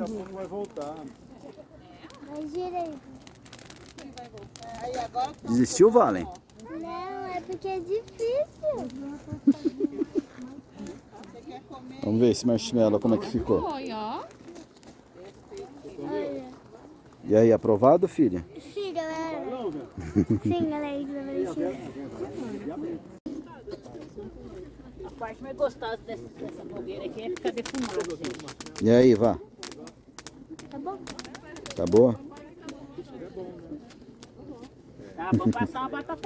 Daqui a pouco vai voltar. Vai direito. Aí agora Desistiu, Valen? Não, é porque é difícil. Vamos ver esse marshmallow como é que ficou. Foi, ó. Olha. E aí, aprovado, filha? Sim, galera. Sim, galera. a parte mais gostosa dessa fogueira aqui é ficar defumado, gente. E aí, Vá? Tá bom? Tá boa? Tá, vou passar uma batata.